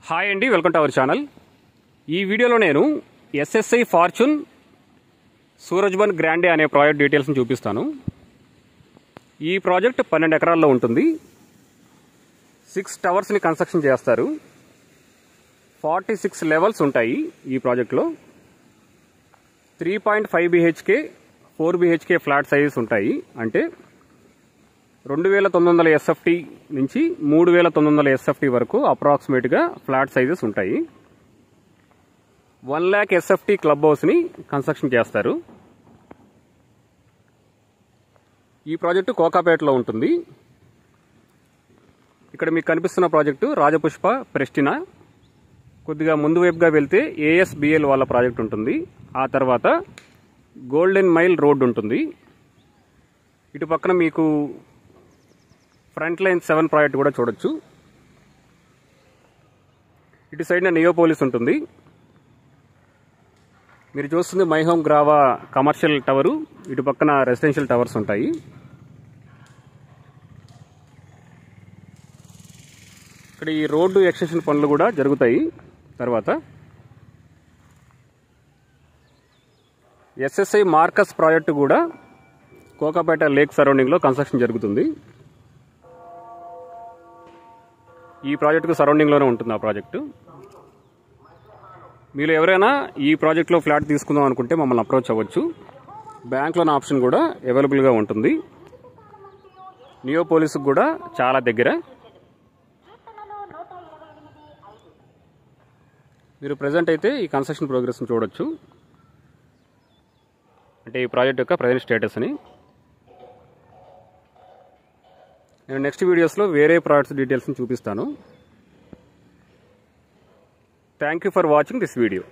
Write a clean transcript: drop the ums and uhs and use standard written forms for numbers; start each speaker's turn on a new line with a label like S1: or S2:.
S1: Hi అండి, welcome to our channel. ఈ వీడియోలో నేను ఎస్ఎస్ఐ ఫార్చ్యూన్ సూరజ్బన్ గ్రాండే అనే ప్రాజెక్ట్ డీటెయిల్స్ని చూపిస్తాను. ఈ ప్రాజెక్ట్ 12 ఎకరాల్లో ఉంటుంది. 6 టవర్స్ని కన్స్ట్రక్షన్ చేస్తారు. 46 లెవెల్స్ ఉంటాయి ఈ ప్రాజెక్ట్లో. 3.5 BHK 4 BHK ఫ్లాట్ సైజెస్ ఉంటాయి. అంటే 2900 SFT నుంచి 3900 SFT వరకు అప్రాక్సిమేట్గా ఫ్లాట్ సైజెస్ ఉంటాయి. 1 lakh SFT క్లబ్ హౌస్ని కన్స్ట్రక్షన్ చేస్తారు. ఈ ప్రాజెక్టు కోకాపేటలో ఉంటుంది. ఇక్కడ మీకు కనిపిస్తున్న ప్రాజెక్టు రాజపుష్ప ప్రెస్టినా. కొద్దిగా ముందు వైపుగా వెళ్తే ASBL వాళ్ళ ప్రాజెక్ట్ ఉంటుంది. ఆ తర్వాత గోల్డెన్ మైల్ రోడ్ ఉంటుంది. ఇటు పక్కన మీకు ఫ్రంట్ లైన్ 7 ప్రాజెక్ట్ కూడా చూడొచ్చు. ఇటు సైడ్న నియోపోలిస్ ఉంటుంది. మీరు చూస్తుంది my home Grava commercial tower. ఇటు పక్కన రెసిడెన్షియల్ టవర్స్ ఉంటాయి. ఇక్కడ ఈ రోడ్డు ఎక్స్టెన్షన్ పనులు కూడా జరుగుతాయి. తర్వాత ఎస్ఎస్ఐ మార్కస్ ప్రాజెక్టు కూడా కోకాపేట లేక్ సరౌండింగ్లో కన్స్ట్రక్షన్ జరుగుతుంది. ఈ ప్రాజెక్టుకు సరౌండింగ్లోనే ఉంటుంది ఆ ప్రాజెక్టు. మీరు ఎవరైనా ఈ ప్రాజెక్ట్లో ఫ్లాట్ తీసుకుందాం అనుకుంటే మమ్మల్ని అప్రోచ్ అవ్వచ్చు. బ్యాంక్ లోన్ ఆప్షన్ కూడా అవైలబుల్గా ఉంటుంది. నియోపోలిస్కి కూడా చాలా దగ్గర. మీరు ప్రజెంట్ అయితే ఈ కన్స్ట్రక్షన్ ప్రోగ్రెస్ని చూడొచ్చు. అంటే ఈ ప్రాజెక్ట్ యొక్క ప్రజెంట్ స్టేటస్ని. నేను నెక్స్ట్ వీడియోస్లో వేరే ప్రాజెక్ట్స్ డీటెయిల్స్ని చూపిస్తాను. Thank you for watching this video.